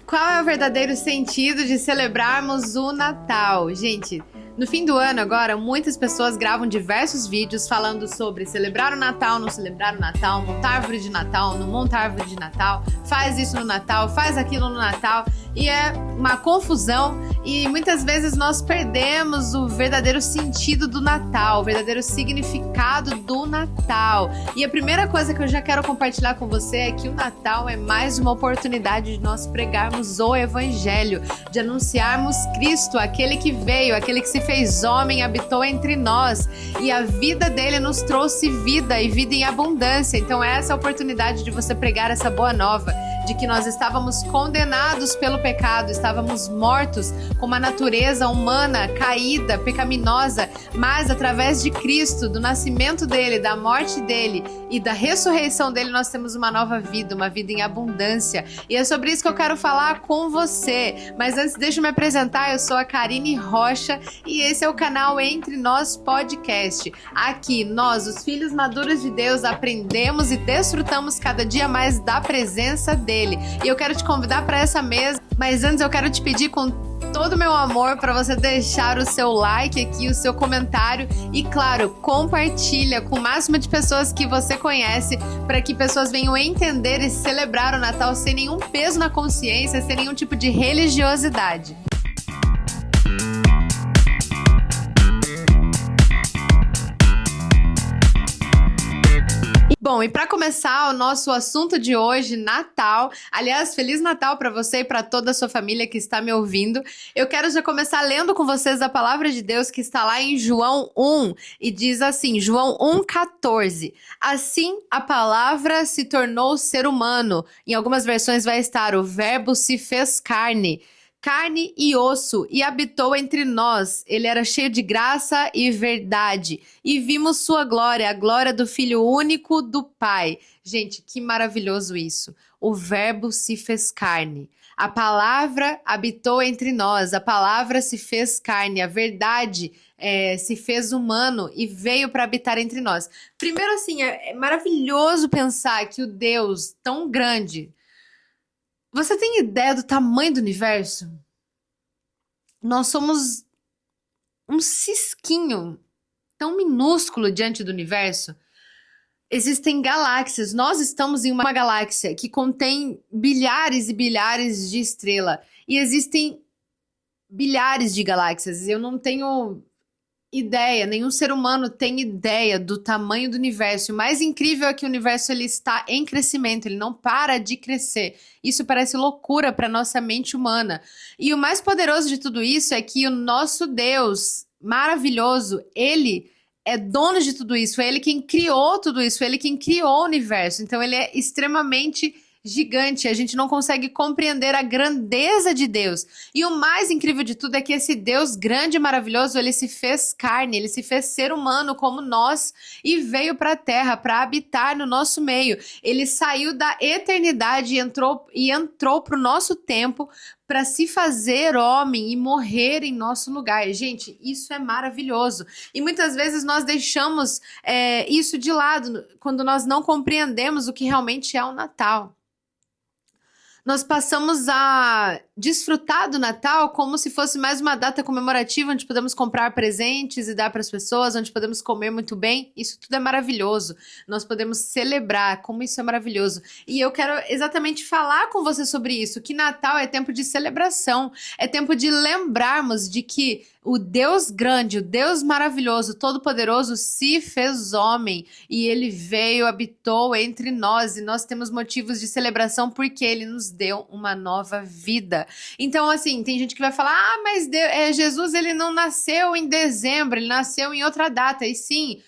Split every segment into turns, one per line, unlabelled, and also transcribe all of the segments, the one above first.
Qual é o verdadeiro sentido de celebrarmos o Natal? Gente, no fim do ano agora, muitas pessoas gravam diversos vídeos falando sobre celebrar o Natal, não celebrar o Natal, montar árvore de Natal, não montar árvore de Natal, faz isso no Natal, faz aquilo no Natal, e é uma confusão e muitas vezes nós perdemos o verdadeiro sentido do Natal, o verdadeiro significado do Natal. E a primeira coisa que eu já quero compartilhar com você é que o Natal é mais uma oportunidade de nós pregarmos o Evangelho, de anunciarmos Cristo, aquele que veio, aquele que se fez homem, habitou entre nós e a vida dele nos trouxe vida e vida em abundância. Então essa é a oportunidade de você pregar essa boa nova, de que nós estávamos condenados pelo pecado, estávamos mortos com uma natureza humana caída, pecaminosa, mas através de Cristo, do nascimento dele, da morte dele e da ressurreição dele, nós temos uma nova vida, uma vida em abundância. E é sobre isso que eu quero falar com você. Mas antes, deixa eu me apresentar, eu sou a Karine Rocha e esse é o canal Entre Nós Podcast. Aqui, nós, os filhos maduros de Deus, aprendemos e desfrutamos cada dia mais da presença dele. E eu quero te convidar para essa mesa, mas antes eu quero te pedir com todo o meu amor para você deixar o seu like aqui, o seu comentário e, claro, compartilha com o máximo de pessoas que você conhece para que pessoas venham entender e celebrar o Natal sem nenhum peso na consciência, sem nenhum tipo de religiosidade. Bom, e para começar o nosso assunto de hoje, Natal. Aliás, Feliz Natal para você e para toda a sua família que está me ouvindo. Eu quero já começar lendo com vocês a palavra de Deus que está lá em João 1 e diz assim, João 1,14. Assim a palavra se tornou ser humano. Em algumas versões vai estar o verbo se fez carne e osso, e habitou entre nós. Ele era cheio de graça e verdade. E vimos sua glória, a glória do Filho único do Pai. Gente, que maravilhoso isso. O verbo se fez carne. A palavra habitou entre nós. A palavra se fez carne. A verdade se fez humano e veio para habitar entre nós. Primeiro, assim, é maravilhoso pensar que o Deus tão grande... Você tem ideia do tamanho do universo? Nós somos um cisquinho tão minúsculo diante do universo. Existem galáxias. Nós estamos em uma galáxia que contém bilhares e bilhares de estrelas. E existem bilhares de galáxias. Eu não tenho ideia, nenhum ser humano tem ideia do tamanho do universo. O mais incrível é que o universo ele está em crescimento, ele não para de crescer. Isso parece loucura para nossa mente humana. E o mais poderoso de tudo isso é que o nosso Deus maravilhoso, ele é dono de tudo isso, é ele quem criou tudo isso, é ele quem criou o universo. Então ele é extremamente gigante, a gente não consegue compreender a grandeza de Deus. E o mais incrível de tudo é que esse Deus grande e maravilhoso, ele se fez carne, ele se fez ser humano como nós e veio para a terra para habitar no nosso meio. Ele saiu da eternidade e entrou para o nosso tempo para se fazer homem e morrer em nosso lugar. Gente, isso é maravilhoso. E muitas vezes nós deixamos isso de lado quando nós não compreendemos o que realmente é o Natal. Nós passamos a desfrutar do Natal como se fosse mais uma data comemorativa, onde podemos comprar presentes e dar para as pessoas, onde podemos comer muito bem. Isso tudo é maravilhoso. Nós podemos celebrar como isso é maravilhoso. E eu quero exatamente falar com você sobre isso, que Natal é tempo de celebração, é tempo de lembrarmos de que o Deus grande, o Deus maravilhoso, todo-poderoso se fez homem e ele veio, habitou entre nós e nós temos motivos de celebração porque ele nos deu uma nova vida. Então, assim, tem gente que vai falar, mas Jesus ele não nasceu em dezembro, ele nasceu em outra data. E sim,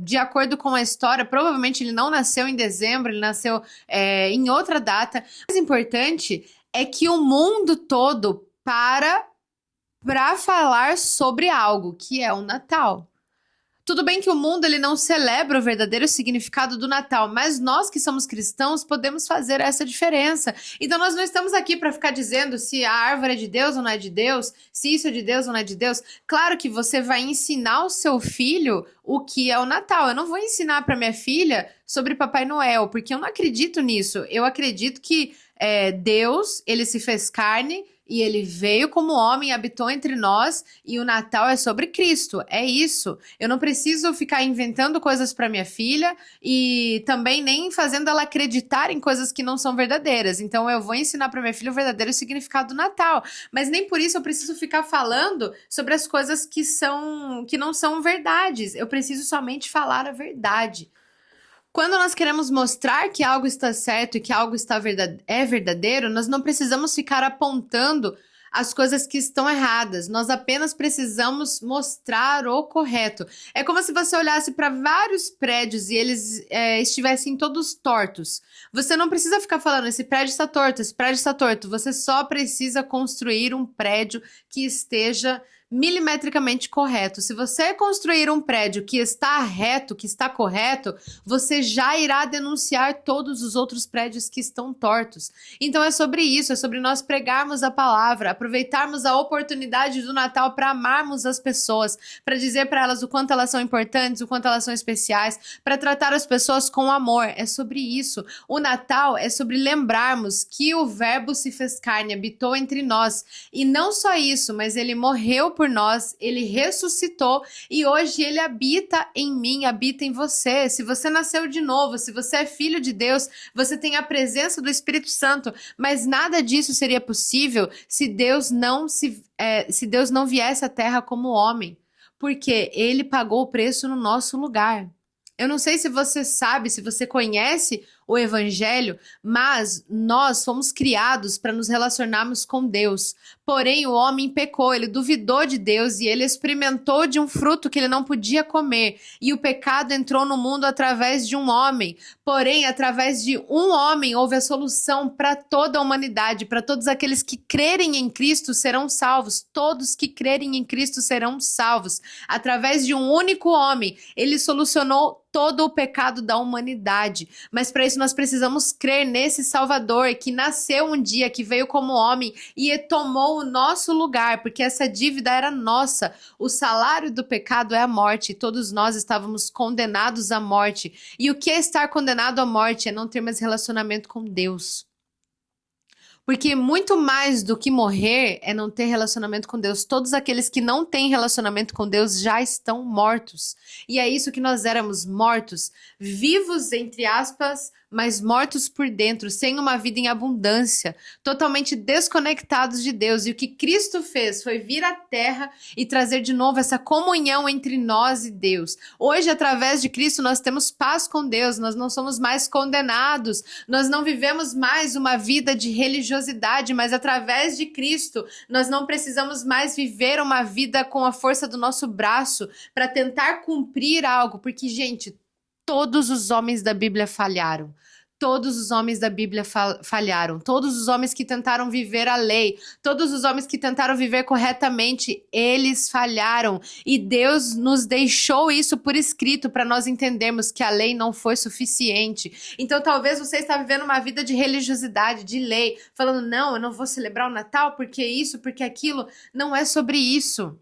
de acordo com a história, provavelmente ele não nasceu em dezembro, ele nasceu em outra data. O mais importante é que o mundo todo para falar sobre algo, que é o Natal. Tudo bem que o mundo ele não celebra o verdadeiro significado do Natal, mas nós que somos cristãos podemos fazer essa diferença. Então nós não estamos aqui para ficar dizendo se a árvore é de Deus ou não é de Deus, se isso é de Deus ou não é de Deus. Claro que você vai ensinar o seu filho o que é o Natal. Eu não vou ensinar para minha filha sobre Papai Noel, porque eu não acredito nisso. Eu acredito que Deus, ele se fez carne e ele veio como homem, habitou entre nós, e o Natal é sobre Cristo. É isso. Eu não preciso ficar inventando coisas para minha filha e também nem fazendo ela acreditar em coisas que não são verdadeiras. Então eu vou ensinar para minha filha o verdadeiro significado do Natal, mas nem por isso eu preciso ficar falando sobre as coisas que não são verdades. Eu preciso somente falar a verdade. Quando nós queremos mostrar que algo está certo e que algo é verdadeiro, nós não precisamos ficar apontando as coisas que estão erradas. Nós apenas precisamos mostrar o correto. É como se você olhasse para vários prédios e eles estivessem todos tortos. Você não precisa ficar falando, esse prédio está torto, esse prédio está torto. Você só precisa construir um prédio que esteja milimetricamente correto. Se você construir um prédio que está reto, que está correto, você já irá denunciar todos os outros prédios que estão tortos. Então é sobre isso, é sobre nós pregarmos a palavra, aproveitarmos a oportunidade do Natal para amarmos as pessoas, para dizer para elas o quanto elas são importantes, o quanto elas são especiais, para tratar as pessoas com amor. É sobre isso. O Natal é sobre lembrarmos que o Verbo se fez carne, habitou entre nós. E não só isso, mas ele morreu por nós, ele ressuscitou e hoje ele habita em mim, habita em você. Se você nasceu de novo, se você é filho de Deus, você tem a presença do Espírito Santo, mas nada disso seria possível se Deus não viesse à Terra como homem, porque ele pagou o preço no nosso lugar. Eu não sei se você sabe, se você conhece o Evangelho, mas nós fomos criados para nos relacionarmos com Deus. Porém, o homem pecou, ele duvidou de Deus e ele experimentou de um fruto que ele não podia comer. E o pecado entrou no mundo através de um homem. Porém, através de um homem houve a solução para toda a humanidade, para todos aqueles que crerem em Cristo serão salvos. Todos que crerem em Cristo serão salvos. Através de um único homem, ele solucionou todo o pecado da humanidade. Mas para isso nós precisamos crer nesse Salvador que nasceu um dia, que veio como homem e tomou o nosso lugar, porque essa dívida era nossa. O salário do pecado é a morte, e todos nós estávamos condenados à morte. E o que é estar condenado à morte? É não ter mais relacionamento com Deus. Porque muito mais do que morrer é não ter relacionamento com Deus. Todos aqueles que não têm relacionamento com Deus já estão mortos. E é isso que nós éramos, mortos, vivos entre aspas, mas mortos por dentro, sem uma vida em abundância, totalmente desconectados de Deus. E o que Cristo fez foi vir à Terra e trazer de novo essa comunhão entre nós e Deus. Hoje, através de Cristo, nós temos paz com Deus, nós não somos mais condenados, nós não vivemos mais uma vida de religiosidade, mas através de Cristo, nós não precisamos mais viver uma vida com a força do nosso braço para tentar cumprir algo, porque, gente, todos os homens da Bíblia falharam. Todos os homens da Bíblia falharam. Todos os homens que tentaram viver a lei, todos os homens que tentaram viver corretamente, eles falharam. E Deus nos deixou isso por escrito para nós entendermos que a lei não foi suficiente. Então talvez você está vivendo uma vida de religiosidade, de lei, falando, não, eu não vou celebrar o Natal porque isso, porque aquilo. Não é sobre isso.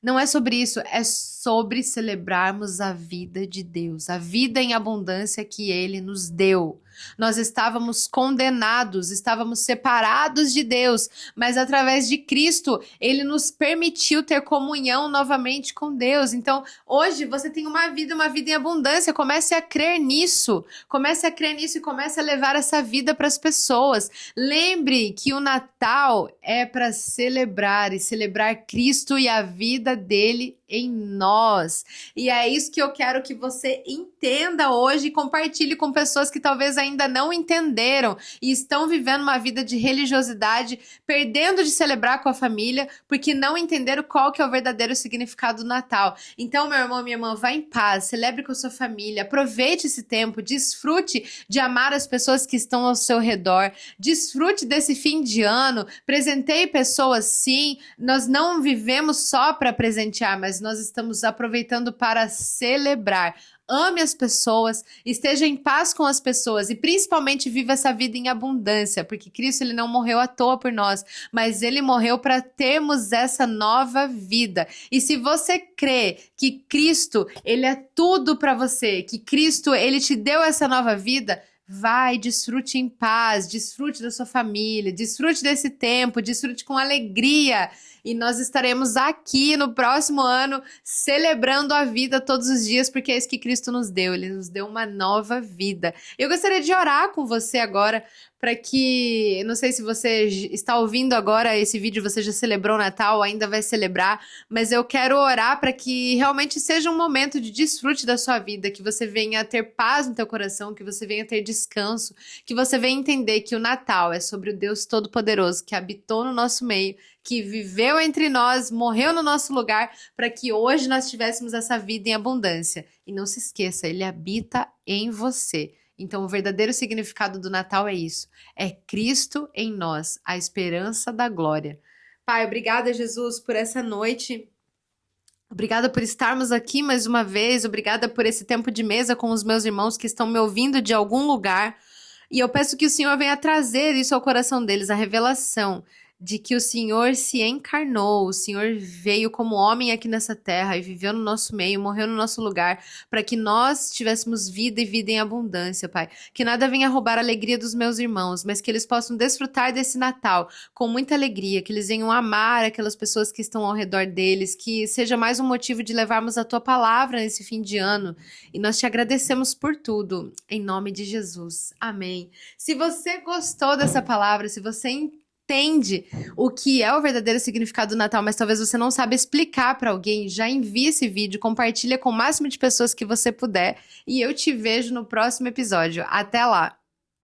Não é sobre isso, é sobre celebrarmos a vida de Deus, a vida em abundância que Ele nos deu. Nós estávamos condenados, estávamos separados de Deus, mas através de Cristo, Ele nos permitiu ter comunhão novamente com Deus. Então, hoje você tem uma vida em abundância. Comece a crer nisso e comece a levar essa vida para as pessoas. Lembre que o Natal é para celebrar e celebrar Cristo e a vida dele em nós. E é isso que eu quero que você entenda hoje e compartilhe com pessoas que talvez ainda não entenderam e estão vivendo uma vida de religiosidade, perdendo de celebrar com a família, porque não entenderam qual que é o verdadeiro significado do Natal. Então, meu irmão, minha irmã, vá em paz, celebre com a sua família, aproveite esse tempo, desfrute de amar as pessoas que estão ao seu redor, desfrute desse fim de ano, presenteie pessoas sim, nós não vivemos só para presentear, mas nós estamos aproveitando para celebrar. Ame as pessoas, esteja em paz com as pessoas e principalmente viva essa vida em abundância, porque Cristo ele não morreu à toa por nós, mas ele morreu para termos essa nova vida. E se você crê que Cristo ele é tudo para você, que Cristo ele te deu essa nova vida, Vai, desfrute em paz, desfrute da sua família, desfrute desse tempo, desfrute com alegria. E nós estaremos aqui no próximo ano celebrando a vida todos os dias, porque é isso que Cristo nos deu. Ele nos deu uma nova vida. Eu gostaria de orar com você agora para que, não sei se você está ouvindo agora esse vídeo, você já celebrou o Natal, ainda vai celebrar, mas eu quero orar para que realmente seja um momento de desfrute da sua vida, que você venha a ter paz no teu coração, que você venha a ter descanso, que você venha entender que o Natal é sobre o Deus Todo-Poderoso que habitou no nosso meio, que viveu entre nós, morreu no nosso lugar, para que hoje nós tivéssemos essa vida em abundância. E não se esqueça, ele habita em você. Então, o verdadeiro significado do Natal é isso: é Cristo em nós, a esperança da glória. Pai, obrigada, Jesus, por essa noite. Obrigada por estarmos aqui mais uma vez. Obrigada por esse tempo de mesa com os meus irmãos que estão me ouvindo de algum lugar. E eu peço que o Senhor venha trazer isso ao coração deles, a revelação de que o Senhor se encarnou, o Senhor veio como homem aqui nessa terra e viveu no nosso meio, morreu no nosso lugar, para que nós tivéssemos vida e vida em abundância, Pai. Que nada venha roubar a alegria dos meus irmãos, mas que eles possam desfrutar desse Natal com muita alegria, que eles venham amar aquelas pessoas que estão ao redor deles, que seja mais um motivo de levarmos a Tua palavra nesse fim de ano. E nós te agradecemos por tudo, em nome de Jesus. Amém. Se você gostou dessa palavra, se você entende o que é o verdadeiro significado do Natal, mas talvez você não saiba explicar para alguém, já envie esse vídeo, compartilha com o máximo de pessoas que você puder e eu te vejo no próximo episódio. Até lá!